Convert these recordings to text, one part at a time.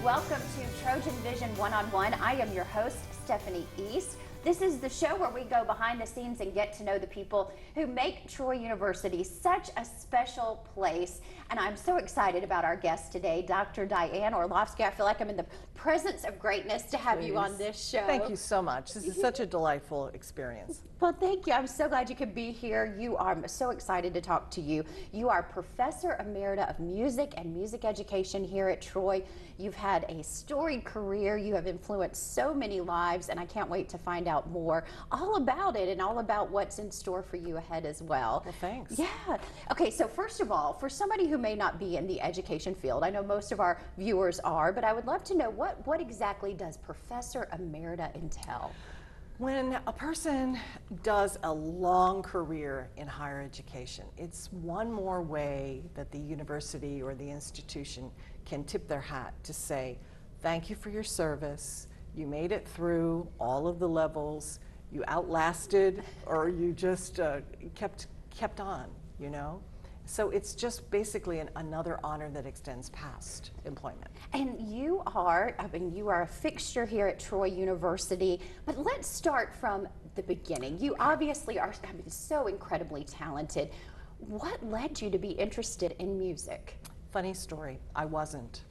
Welcome to Trojan Vision One-on-One. I am your host, Stephanie East. This is the show where we go behind the scenes and get to know the people who make Troy University such a special place. And I'm so excited about our guest today, Dr. Diane Orlofsky. I feel like I'm in the presence of greatness to have you on this show. Thank you so much. This is such a delightful experience. Well, thank you. I'm so glad you could be here. I'm so excited to talk to you. You are Professor Emerita of Music and Music Education here at Troy. You've had a storied career. You have influenced so many lives, and I can't wait to find out more all about it and all about what's in store for you ahead as well. Well, thanks. Yeah. Okay, so first of all, for somebody who may not be in the education field, I know most of our viewers are, but I would love to know what exactly does Professor Emerita entail? When a person does a long career in higher education, it's one more way that the university or the institution can tip their hat to say, thank you for your service. You made it through all of the levels. You outlasted, or you just kept on, you know? So it's just basically another honor that extends past employment. And you are a fixture here at Troy University, but let's start from the beginning. You obviously are so incredibly talented. What led you to be interested in music? Funny story, I wasn't.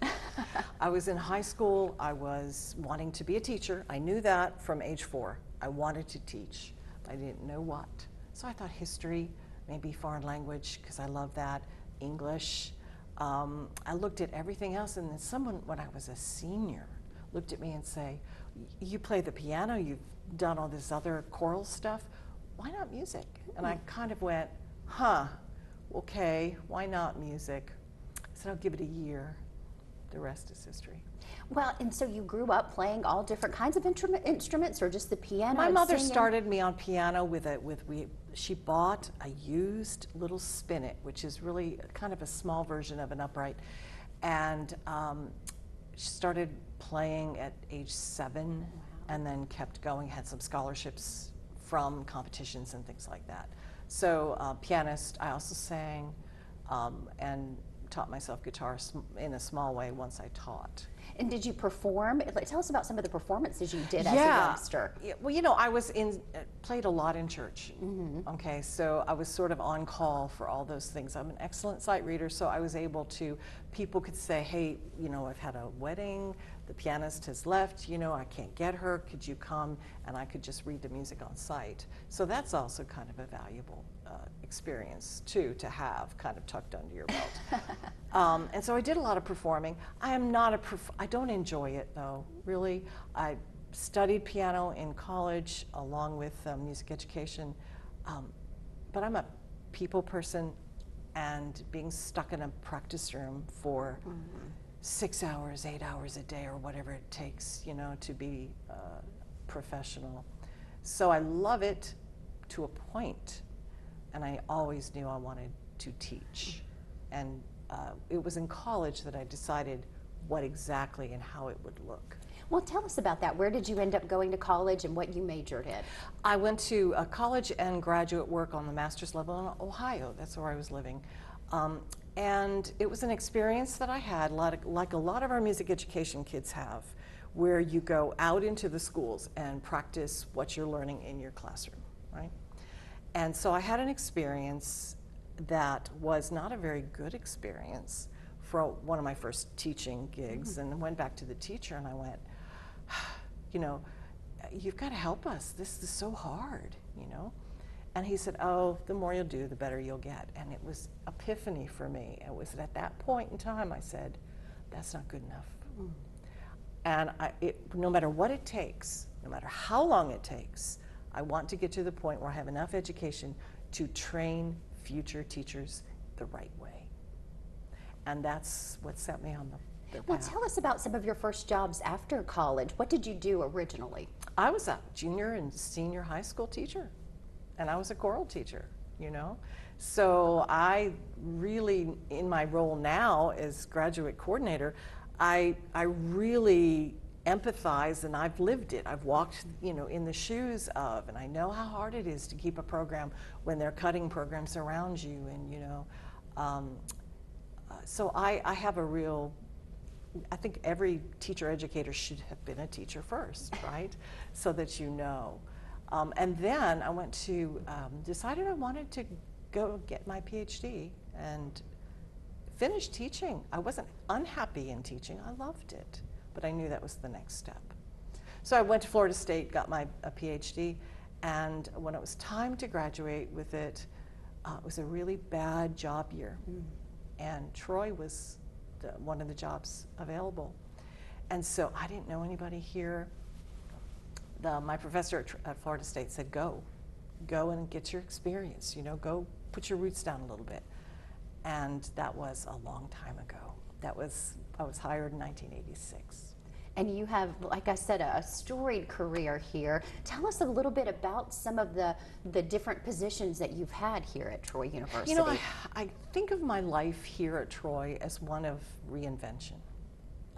I was in high school, I was wanting to be a teacher. I knew that from age 4. I wanted to teach. I didn't know what. So I thought history, maybe foreign language, because I love that, English. I looked at everything else, and then someone, when I was a senior, looked at me and say, you play the piano, you've done all this other choral stuff, why not music? And I kind of went, okay, why not music? I said, I'll give it a year. The rest is history. Well, and so you grew up playing all different kinds of instruments, or just the piano? My mother singing? started me on piano she bought a used little spinet, which is really kind of a small version of an upright, and she started playing at age 7. Wow. And then kept going, had some scholarships from competitions and things like that. So pianist, I also sang and taught myself guitar in a small way once I taught. And did you perform? Tell us about some of the performances you did as a youngster. Yeah, well, you know, I was played a lot in church. Mm-hmm. Okay, so I was sort of on call for all those things. I'm an excellent sight reader, so I was able to, people could say, hey, you know, I've had a wedding, the pianist has left, you know, I can't get her, could you come? And I could just read the music on sight. So that's also kind of a valuable experience too, to have kind of tucked under your belt. And so I did a lot of performing. I don't enjoy it though, really. I studied piano in college along with music education, but I'm a people person, and being stuck in a practice room for 6 hours, 8 hours a day, or whatever it takes, you know, to be professional. So I love it to a point, and I always knew I wanted to teach. And it was in college that I decided what exactly and how it would look. Well, tell us about that. Where did you end up going to college and what you majored in? I went to college and graduate work on the master's level in Ohio. That's where I was living. And it was an experience that I had, like a lot of our music education kids have, where you go out into the schools and practice what you're learning in your classroom, right? And so I had an experience that was not a very good experience for one of my first teaching gigs, and went back to the teacher and I went, you know, you've got to help us. This is so hard, you know? And he said, oh, the more you'll do, the better you'll get. And it was epiphany for me. It was at that point in time I said, that's not good enough. And no matter what it takes, no matter how long it takes, I want to get to the point where I have enough education to train future teachers the right way. And that's what set me on the Well, tell us about some of your first jobs after college. What did you do originally? I was a junior and senior high school teacher, and I was a choral teacher, you know. So I really, in my role now as graduate coordinator, I really empathize, and I've lived it. I've walked, you know, in the shoes of, and I know how hard it is to keep a program when they're cutting programs around you, and you know, so I have a real, I think every teacher educator should have been a teacher first, right? So that you know. And then I went to, decided I wanted to go get my PhD and finish teaching. I wasn't unhappy in teaching, I loved it, but I knew that was the next step. So I went to Florida State, got my PhD, and when it was time to graduate with it, it was a really bad job year. And Troy was one of the jobs available. And so I didn't know anybody here. My professor at Florida State said, go and get your experience, you know, go put your roots down a little bit. And that was a long time ago. I was hired in 1986. And you have, like I said, a storied career here. Tell us a little bit about some of the different positions that you've had here at Troy University. You know, I think of my life here at Troy as one of reinvention.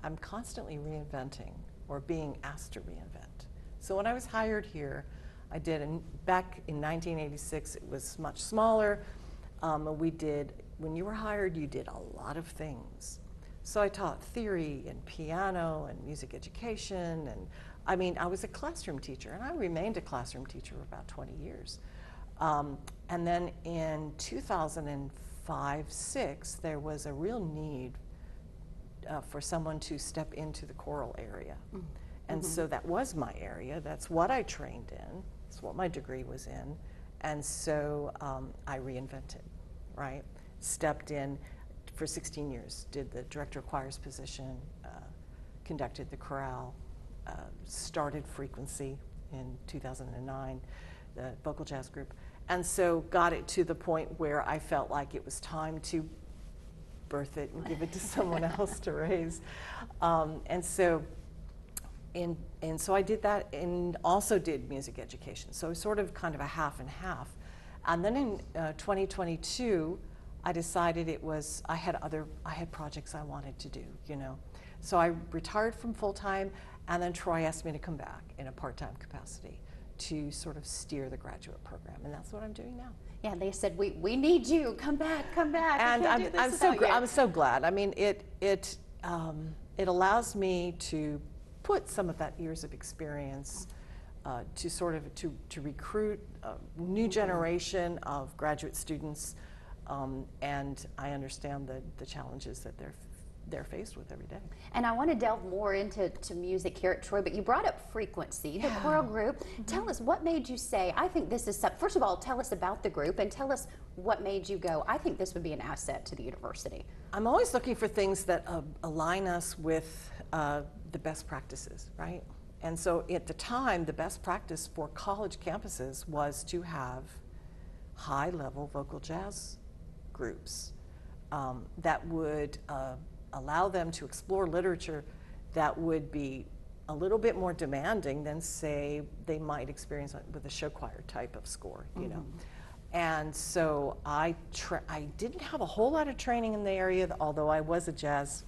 I'm constantly reinventing or being asked to reinvent. So when I was hired here, I did, back in 1986, it was much smaller. When you were hired, you did a lot of things. So I taught theory and piano and music education, and I mean, I was a classroom teacher, and I remained a classroom teacher for about 20 years. And then in 2005-06, there was a real need for someone to step into the choral area. And so that was my area. That's what I trained in. That's what my degree was in. And so I reinvented, right? Stepped in for 16 years, did the director of choirs position, conducted the chorale, started Frequency in 2009, the vocal jazz group. And so got it to the point where I felt like it was time to birth it and give it to someone else to raise. And so I did that, and also did music education. So sort of kind of a half and half. And then in 2022, I decided I had projects I wanted to do, you know. So I retired from full-time, and then Troy asked me to come back in a part-time capacity to sort of steer the graduate program, and that's what I'm doing now. Yeah, they said, we need you, come back. And I'm so glad. I mean, it allows me to put some of that years of experience to sort of to recruit a new generation of graduate students, and I understand the challenges that they're faced with every day. And I want to delve more into music here at Troy, but you brought up Frequency, the choral group. Tell us, what made you say, I think this is, first of all, tell us about the group, and tell us what made you go, I think this would be an asset to the university. I'm always looking for things that align us with the best practices, right? And so at the time, the best practice for college campuses was to have high-level vocal jazz groups that would allow them to explore literature that would be a little bit more demanding than, say, they might experience with a show choir type of score, you know. And so I didn't have a whole lot of training in the area, although I was a jazz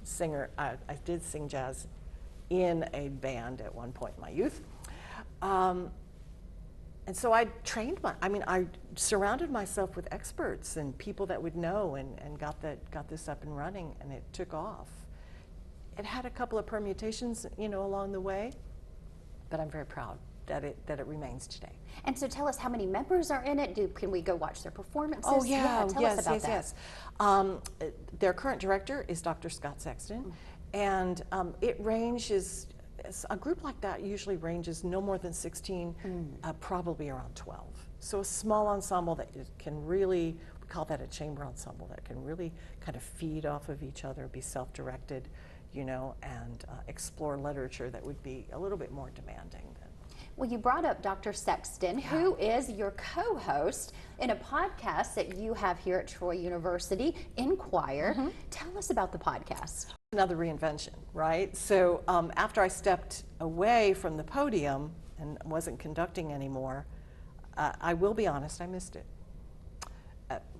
singer. I did sing jazz in a band at one point in my youth. And so I trained I surrounded myself with experts and people that would know, and got this up and running, and it took off. It had a couple of permutations, you know, along the way, but I'm very proud that it remains today. And so tell us, how many members are in it? Can we go watch their performances? Oh yeah, tell us about that. Yes. Their current director is Dr. Scott Sexton, and it ranges. A group like that usually ranges no more than 16, probably around 12. So a small ensemble that can really, we call that a chamber ensemble, that can really kind of feed off of each other, be self-directed, you know, and explore literature that would be a little bit more demanding. Well, you brought up Dr. Sexton, who is your co-host in a podcast that you have here at Troy University, In Choir. Tell us about the podcast. Another reinvention, right? So after I stepped away from the podium and wasn't conducting anymore, I will be honest, I missed it.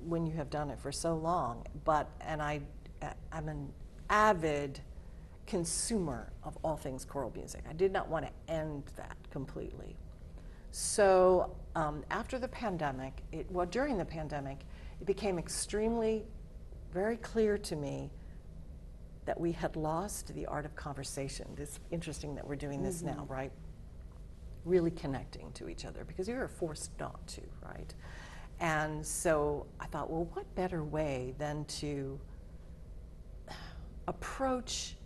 When you have done it for so long, I'm an avid consumer of all things choral music. I did not want to end that completely. So after the pandemic, during the pandemic, it became very clear to me that we had lost the art of conversation. It's interesting that we're doing this now, right? Really connecting to each other, because we were forced not to, right? And so I thought, well, what better way than to approach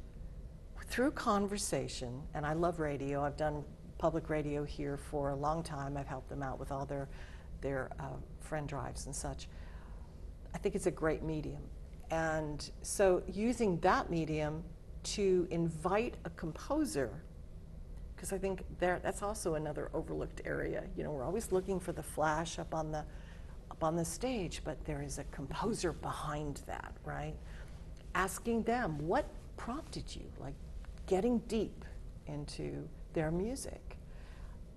through conversation, and I love radio. I've done public radio here for a long time. I've helped them out with all their friend drives and such. I think it's a great medium. And so using that medium to invite a composer, because I think that's also another overlooked area. You know, we're always looking for the flash up on the stage, but there is a composer behind that, right? Asking them, what prompted you? Like getting deep into their music.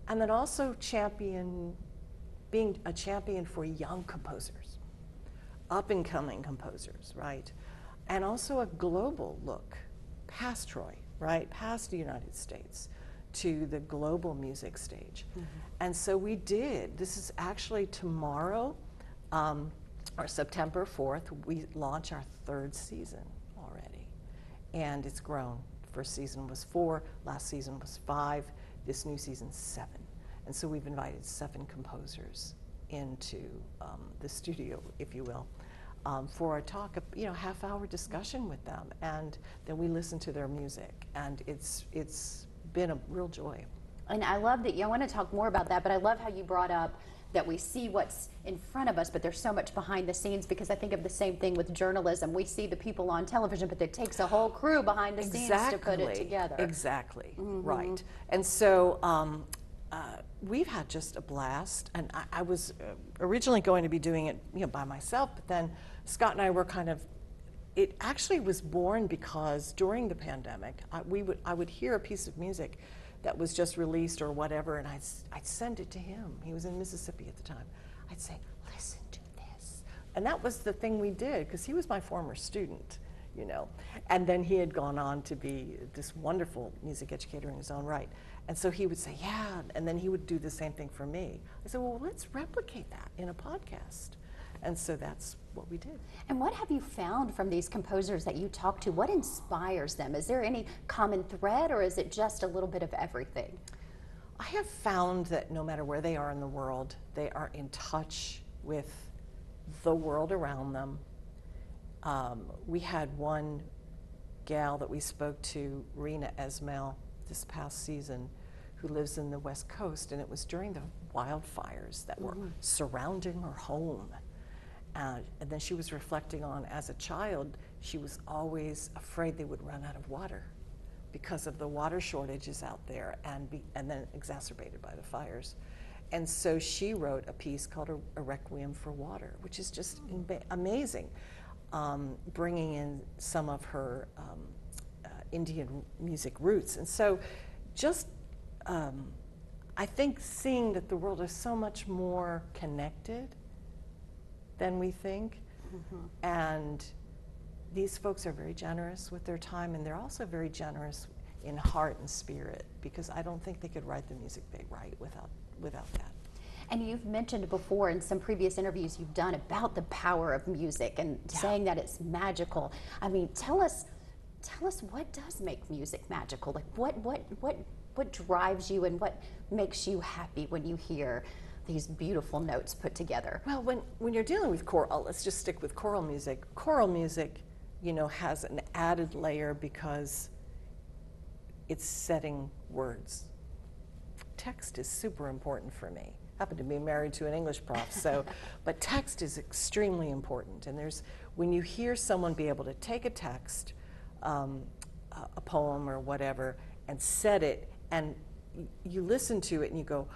And then also being a champion for young composers, up and coming composers, right? And also a global look past Troy, right? Past the United States to the global music stage. And so we did. This is actually tomorrow, or September 4th, we launch our 3rd season already. And it's grown. First season was 4, last season was 5, this new season's 7. And so we've invited 7 composers into the studio, if you will, for a talk, half-hour discussion with them. And then we listen to their music. And it's been a real joy. And I love that, I want to talk more about that, but I love how you brought up that we see what's in front of us, but there's so much behind the scenes, because I think of the same thing with journalism. We see the people on television, but it takes a whole crew behind the scenes to put it together. Exactly, right. And so we've had just a blast, and I was originally going to be doing it by myself, but then Scott and I were it actually was born because during the pandemic, I would hear a piece of music that was just released or whatever, and I'd send it to him. He was in Mississippi at the time. I'd say, listen to this. And that was the thing we did, because he was my former student, And then he had gone on to be this wonderful music educator in his own right. And so he would say, yeah, and then he would do the same thing for me. I said, well, let's replicate that in a podcast. And so that's what we did. And what have you found from these composers that you talk to? What inspires them? Is there any common thread, or is it just a little bit of everything? I have found that no matter where they are in the world, they are in touch with the world around them. We had one gal that we spoke to, Rena Esmail, this past season, who lives in the West Coast, and it was during the wildfires that were surrounding her home. And then she was reflecting on, as a child, she was always afraid they would run out of water because of the water shortages out there, and then exacerbated by the fires. And so she wrote a piece called A Requiem for Water, which is just amazing, bringing in some of her Indian music roots. And so just, I think seeing that the world is so much more connected than we think. And these folks are very generous with their time, and they're also very generous in heart and spirit, because I don't think they could write the music they write without that. And you've mentioned before in some previous interviews you've done about the power of music and saying that it's magical. I mean, tell us what does make music magical? Like what drives you, and what makes you happy when you hear these beautiful notes put together? Well, when you're dealing with choral, let's just stick with choral music. Choral music, has an added layer because it's setting words. Text is super important for me. I happen to be married to an English prof, so, but text is extremely important. And when you hear someone be able to take a text, a poem or whatever, and set it, and you listen to it and you go,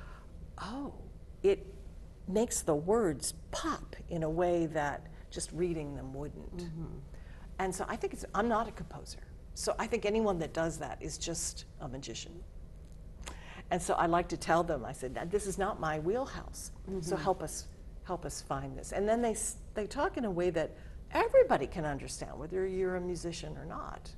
oh, it makes the words pop in a way that just reading them wouldn't. And so I think I'm not a composer. So I think anyone that does that is just a magician. And so I like to tell them, I said, this is not my wheelhouse, so help us find this. And then they talk in a way that everybody can understand, whether you're a musician or not.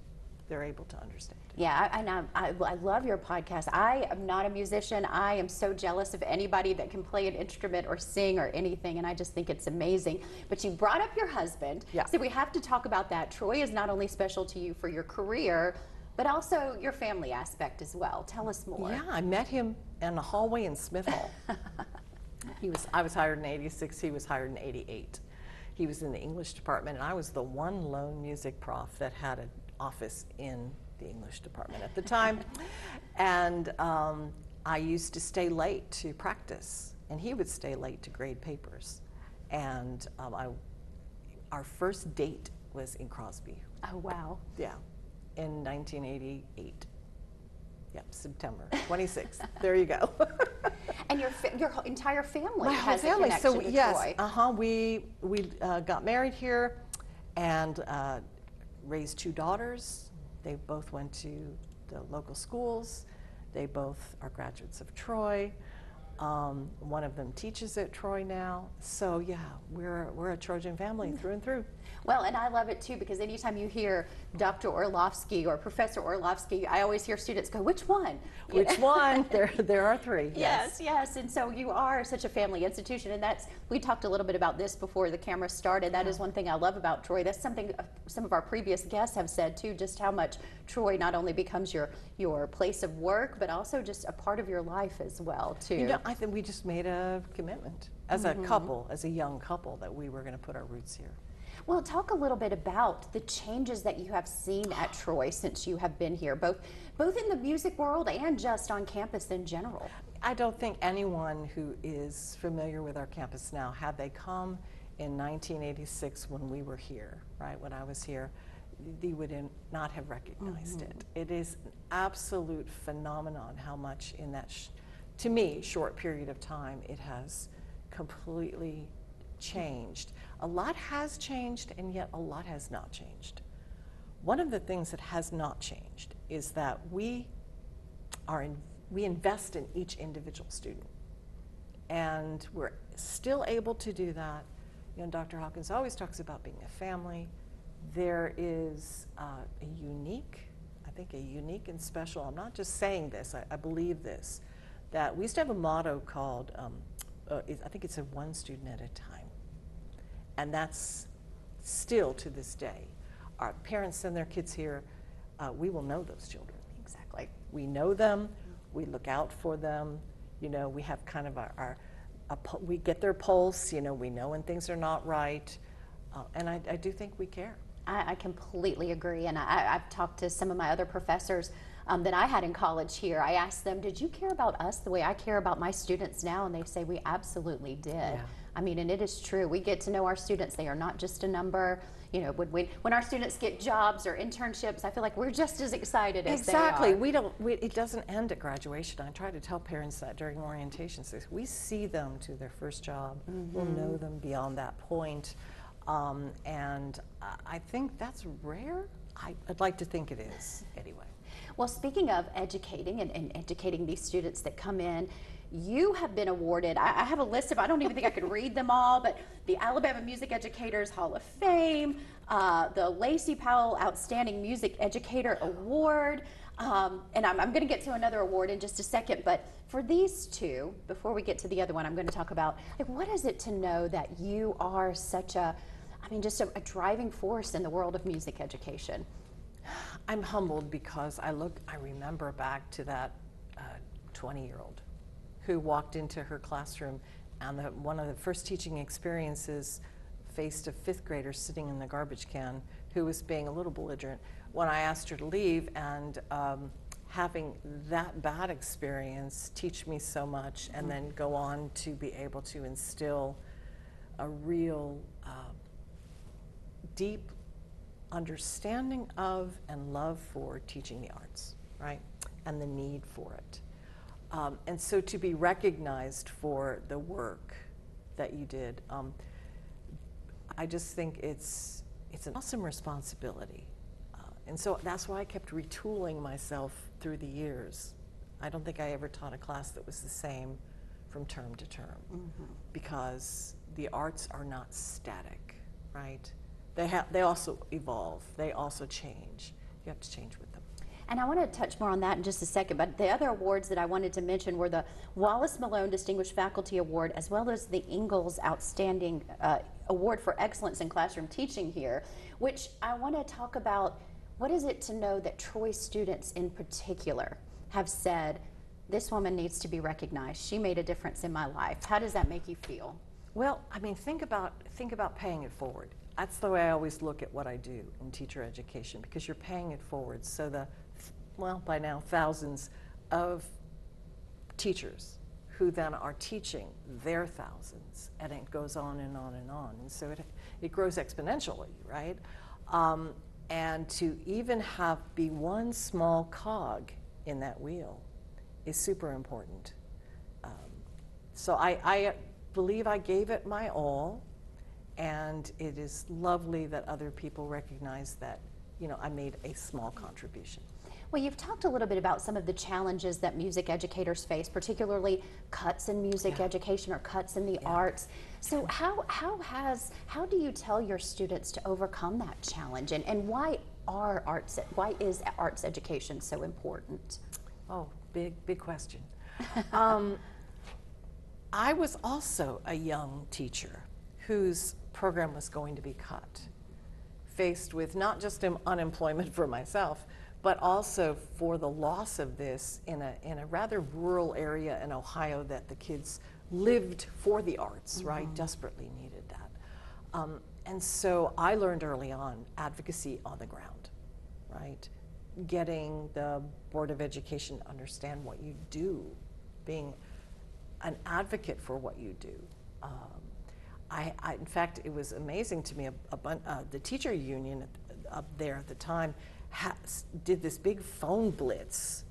They're able to understand. Yeah, I love your podcast. I am not a musician. I am so jealous of anybody that can play an instrument or sing or anything, and I just think it's amazing. But you brought up your husband, Yeah. so we have to talk about that. Troy is not only special to you for your career, but also your family aspect as well. Tell us more. Yeah, I met him in a hallway in Smith Hall. I was hired in '86, he was hired in '88. He was in the English department, and I was the one lone music prof that had an office in the English department at the time. And I used to stay late to practice, and he would stay late to grade papers. And our first date was in Crosby. Oh, wow. Yeah, in 1988. Yep, September 26th. There you go. And your entire family My whole has family. a connection So to yes, Troy. we got married here, and raised 2 daughters. They both went to the local schools. They both are graduates of Troy. One of them teaches at Troy now. So yeah, we're a Trojan family through and through. Well, and I love it too, because anytime you hear Dr. Orlofsky or Professor Orlofsky, I always hear students go, which one? Which one? There are 3. Yes, yes. And so you are such a family institution, and we talked a little bit about this before the camera started. That is one thing I love about Troy. That's something some of our previous guests have said too, just how much Troy not only becomes your place of work, but also just a part of your life as well too. You know, I think we just made a commitment as a couple, as a young couple, that we were going to put our roots here. Well, talk a little bit about the changes that you have seen at Troy since you have been here, both in the music world and just on campus in general. I don't think anyone who is familiar with our campus now, had they come in 1986 when we were here, right, when I was here, they would not have recognized it. It is an absolute phenomenon how much in that, to me, short period of time, it has completely changed. A lot has changed, and yet a lot has not changed. One of the things that has not changed is that we invest in each individual student, and we're still able to do that. You know, Dr. Hawkins always talks about being a family. There is a unique and special, I'm not just saying this, I believe this, that we used to have a motto called, I think it's a one student at a time. And that's still to this day. Our parents send their kids here, we will know those children. Exactly. We know them, we look out for them, you know, we have kind of we get their pulse, you know, we know when things are not right, and I do think we care. I completely agree, and I've talked to some of my other professors that I had in college here. I asked them, did you care about us the way I care about my students now? And they say, we absolutely did. Yeah. I mean, and it is true. We get to know our students. They are not just a number. You know, when our students get jobs or internships, I feel like we're just as excited as they are. Exactly. It doesn't end at graduation. I try to tell parents that during orientation. So we see them to their first job. We'll know them beyond that point. And I think that's rare. I'd like to think it is, anyway. Well, speaking of educating and educating these students that come in, you have been awarded, I have a list of, I don't even think I could read them all, but the Alabama Music Educators Hall of Fame, the Lacey Powell Outstanding Music Educator Award, and I'm going to get to another award in just a second, but for these two, before we get to the other one, I'm going to talk about, like, what is it to know that you are such a, just a driving force in the world of music education? I'm humbled because I remember back to that 20-year-old who walked into her classroom, and one of the first teaching experiences faced a 5th grader sitting in the garbage can who was being a little belligerent when I asked her to leave, and having that bad experience teach me so much, and then go on to be able to instill a real deep understanding of and love for teaching the arts, right? And the need for it. And so to be recognized for the work that you did, I just think it's an awesome responsibility. And so that's why I kept retooling myself through the years. I don't think I ever taught a class that was the same from term to term, because the arts are not static, right? They also evolve, they also change. You have to change with them. And I want to touch more on that in just a second, but the other awards that I wanted to mention were the Wallace Malone Distinguished Faculty Award, as well as the Ingalls Outstanding Award for Excellence in Classroom Teaching here, which I want to talk about. What is it to know that Troy students in particular have said, this woman needs to be recognized, she made a difference in my life? How does that make you feel? Well, I mean, think about paying it forward. That's the way I always look at what I do in teacher education, because you're paying it forward. So well, by now, thousands of teachers who then are teaching their thousands, and it goes on and on and on. And so it grows exponentially, right? And to even be one small cog in that wheel is super important. So I believe I gave it my all, and it is lovely that other people recognize that, you know, I made a small contribution. Well, you've talked a little bit about some of the challenges that music educators face, particularly cuts in music education or cuts in the arts. So how do you tell your students to overcome that challenge, and why is arts education so important? Oh, big question. I was also a young teacher whose program was going to be cut, faced with not just unemployment for myself, but also for the loss of this in a rather rural area in Ohio that the kids lived for the arts, right? Desperately needed that. And so I learned early on advocacy on the ground, right? Getting the Board of Education to understand what you do, being an advocate for what you do. In fact, it was amazing to me, the teacher union up there at the time did this big phone blitz,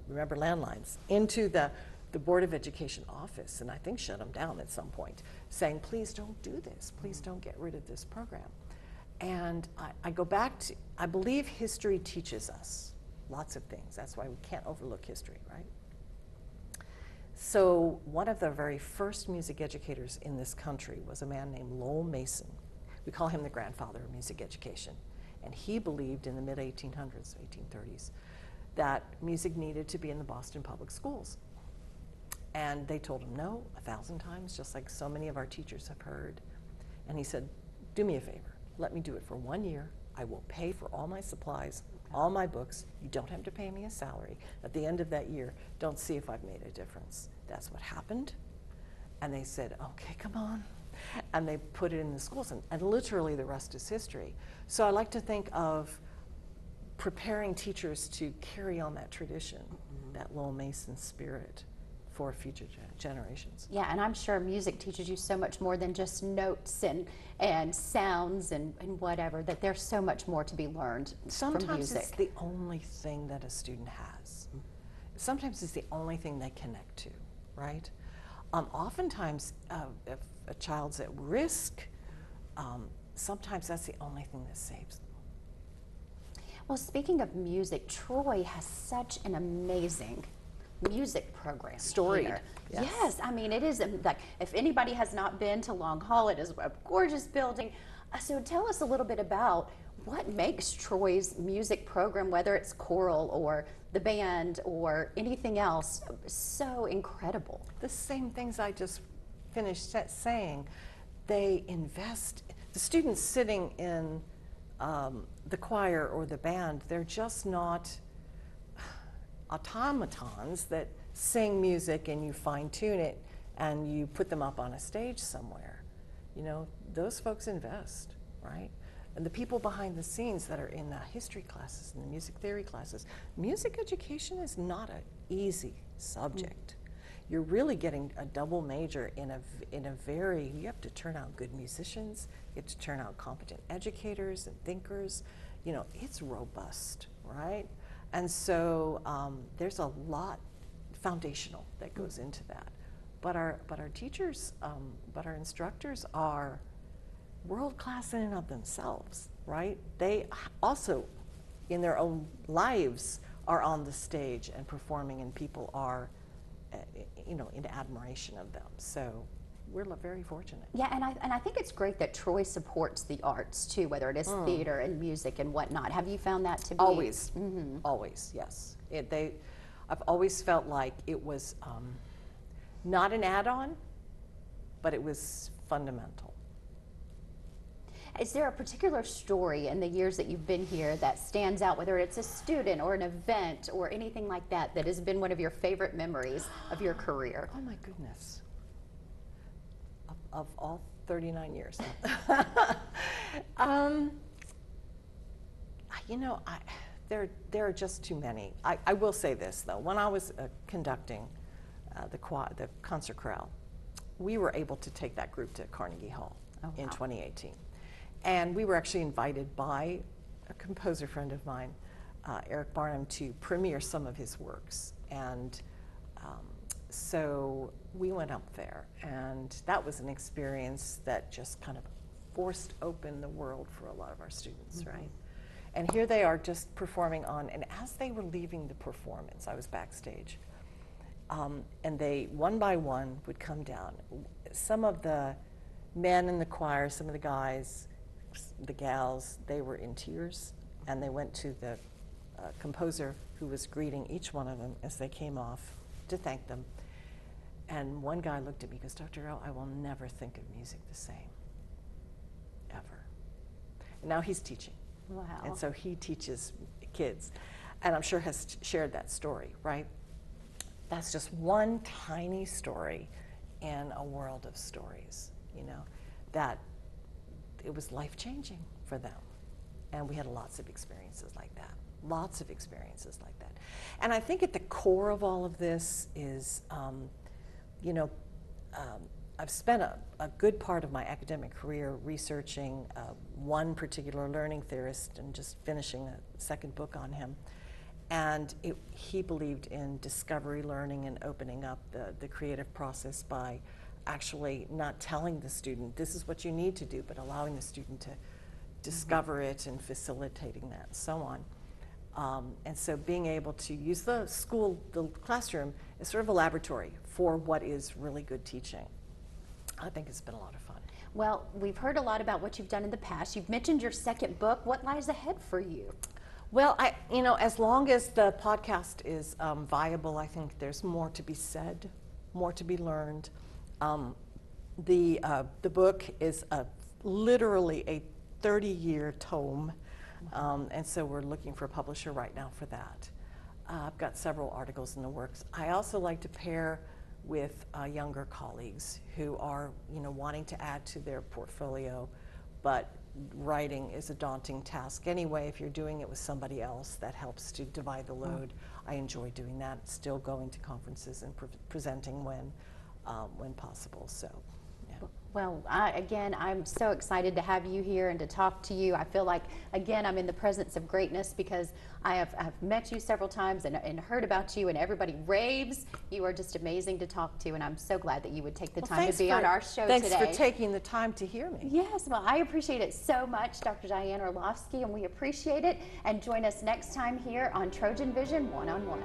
remember landlines, into the Board of Education office, and I think shut them down at some point, saying, please don't do this, please don't get rid of this program. And I go back to, I believe history teaches us lots of things. That's why we can't overlook history, right? So one of the very first music educators in this country was a man named Lowell Mason. We call him the grandfather of music education. And he believed in the mid-1800s, 1830s, that music needed to be in the Boston public schools. And they told him no 1,000 times, just like so many of our teachers have heard. And he said, do me a favor, let me do it for 1 year. I will pay for all my supplies, all my books. You don't have to pay me a salary. At the end of that year, don't see if I've made a difference. That's what happened. And they said, okay, come on. And they put it in the schools, and literally the rest is history. So I like to think of preparing teachers to carry on that tradition, that Lowell Mason spirit for future generations. Yeah, and I'm sure music teaches you so much more than just notes and sounds and whatever, that there's so much more to be learned from music. Sometimes it's the only thing that a student has. Sometimes it's the only thing they connect to, right? Oftentimes, if a child's at risk, sometimes that's the only thing that saves them. Well, speaking of music, Troy has such an amazing music program. Storied. Here. Yes. Yes, I mean, it is like, if anybody has not been to Long Hall, it is a gorgeous building. So tell us a little bit about what makes Troy's music program, whether it's choral or the band or anything else, so incredible. The same things I just finished saying. They invest, the students sitting in the choir or the band, they're just not automatons that sing music and you fine-tune it and you put them up on a stage somewhere. You know, those folks invest, right? And the people behind the scenes that are in the history classes and the music theory classes, music education is not an easy subject. You're really getting a double major in a very, you have to turn out good musicians, you have to turn out competent educators and thinkers. You know, it's robust, right? And so there's a lot foundational that goes into that. But our teachers, but our instructors are world-class in and of themselves, right? They also in their own lives are on the stage and performing, and people are, you know, in admiration of them. So we're very fortunate. Yeah, and I think it's great that Troy supports the arts too, whether it is theater and music and whatnot. Have you found that to be? Always, always, yes. I've always felt like it was not an add-on, but it was fundamental. Is there a particular story in the years that you've been here that stands out, whether it's a student or an event or anything like that, that has been one of your favorite memories of your career? Oh my goodness. Of all 39 years. You know, there are just too many. I will say this though, when I was conducting the concert chorale, we were able to take that group to Carnegie Hall in 2018. And we were actually invited by a composer friend of mine, Eric Barnum, to premiere some of his works. And so we went up there, and that was an experience that just kind of forced open the world for a lot of our students, right? And here they are just performing on, and as they were leaving the performance, I was backstage, and they, one by one, would come down. Some of the men in the choir, some of the guys, the gals, they were in tears, and they went to the composer who was greeting each one of them as they came off to thank them. And one guy looked at me and goes, Dr. Earle, I will never think of music the same, ever. And now he's teaching. Wow. And so he teaches kids, and I'm sure has shared that story, right? That's just one tiny story in a world of stories, you know, that it was life-changing for them. And we had lots of experiences like that, lots of experiences like that. And I think at the core of all of this is, you know, I've spent a good part of my academic career researching one particular learning theorist and just finishing a second book on him. And he believed in discovery learning and opening up the creative process by actually not telling the student, this is what you need to do, but allowing the student to discover it and facilitating that and so on. And so being able to use the classroom as sort of a laboratory for what is really good teaching, I think it's been a lot of fun. Well, we've heard a lot about what you've done in the past. You've mentioned your second book. What lies ahead for you? Well, you know, as long as the podcast is viable, I think there's more to be said, more to be learned. The book is literally a 30-year tome, and so we're looking for a publisher right now for that. I've got several articles in the works. I also like to pair with younger colleagues who are, you know, wanting to add to their portfolio, but writing is a daunting task anyway. If you're doing it with somebody else, that helps to divide the load. I enjoy doing that, still going to conferences and presenting when possible. So, yeah. Well, again, I'm so excited to have you here and to talk to you. I feel like, again, I'm in the presence of greatness because I've met you several times and heard about you, and everybody raves. You are just amazing to talk to, and I'm so glad that you would take the time to be on our show today. Thanks for taking the time to hear me. Yes, well, I appreciate it so much, Dr. Diane Orlofsky, and we appreciate it. And join us next time here on Trojan Vision One-on-One.